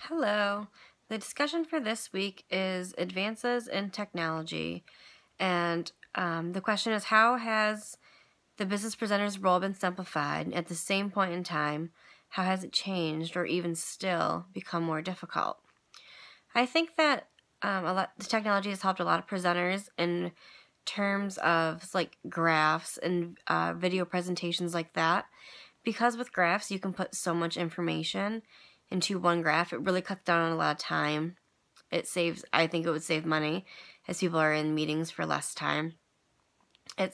Hello. The discussion for this week is advances in technology, and the question is, how has the business presenter's role been simplified? At the same point in time, how has it changed or even still become more difficult? I think that the technology has helped a lot of presenters in terms of like graphs and video presentations like that, because with graphs you can put so much information into one graph. It really cuts down on a lot of time. I think it would save money as people are in meetings for less time. I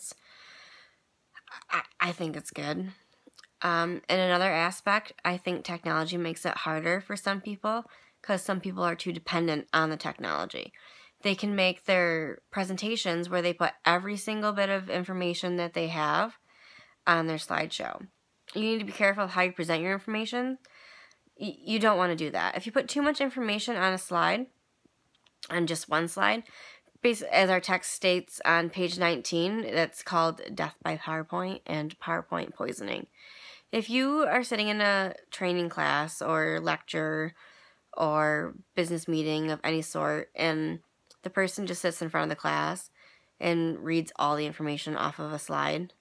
think it's good. In another aspect, I think technology makes it harder for some people because some people are too dependent on the technology. They can make their presentations where they put every single bit of information that they have on their slideshow. You need to be careful of how you present your information. You don't want to do that. If you put too much information on a slide, on just one slide, as our text states on page 19, that's called death by PowerPoint and PowerPoint poisoning. If you are sitting in a training class or lecture or business meeting of any sort, and the person just sits in front of the class and reads all the information off of a slide,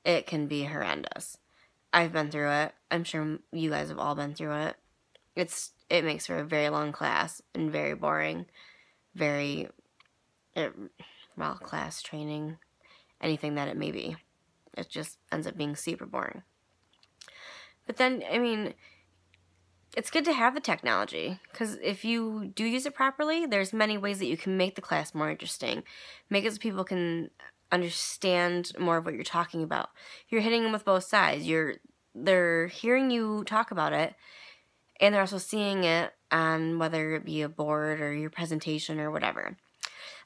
it can be horrendous. I've been through it. I'm sure you guys have all been through it. It makes for a very long class and very boring. Class training, anything that it may be. It just ends up being super boring. But then, it's good to have the technology, because if you do use it properly, there's many ways that you can make the class more interesting. Make it so people can understand more of what you're talking about. You're hitting them with both sides. They're hearing you talk about it, and they're also seeing it on whether it be a board or your presentation or whatever.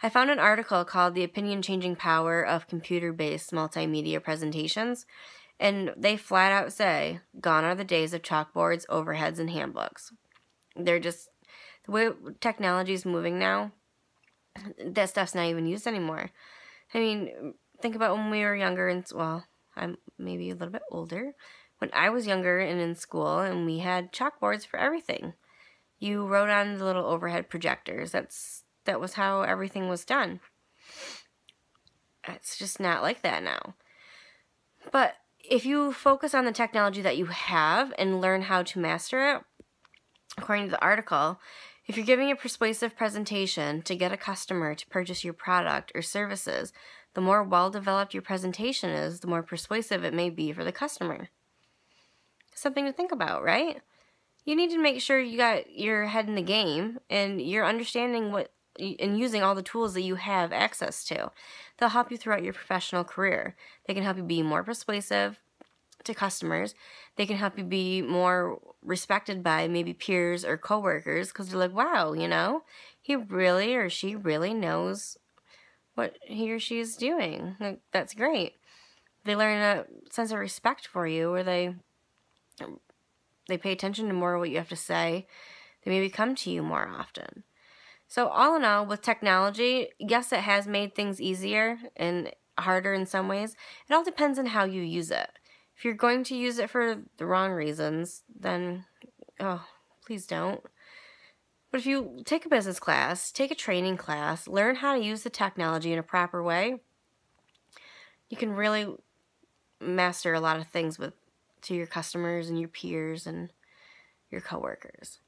I found an article called The Opinion-Changing Power of Computer-Based Multimedia Presentations, and they flat out say, gone are the days of chalkboards, overheads, and handbooks. The way technology is moving now, that stuff's not even used anymore. Think about when we were younger, I'm maybe a little bit older. When I was younger and in school, and we had chalkboards for everything. You wrote on the little overhead projectors. That was how everything was done. It's just not like that now. But if you focus on the technology that you have and learn how to master it, according to the article, if you're giving a persuasive presentation to get a customer to purchase your product or services, the more well-developed your presentation is, the more persuasive it may be for the customer. Something to think about, right? You need to make sure you got your head in the game and you're understanding and using all the tools that you have access to. They'll help you throughout your professional career. They can help you be more persuasive to customers. They can help you be more respected by maybe peers or coworkers, because they're like, wow, he really or she really knows what he or she is doing. Like, that's great. They learn a sense of respect for you, or they pay attention to more of what you have to say. They maybe come to you more often. So all in all, with technology, yes, it has made things easier and harder in some ways. It all depends on how you use it. If you're going to use it for the wrong reasons, then, please don't. But if you take a business class, take a training class, learn how to use the technology in a proper way, you can really master a lot of things to your customers and your peers and your coworkers.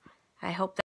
I hope that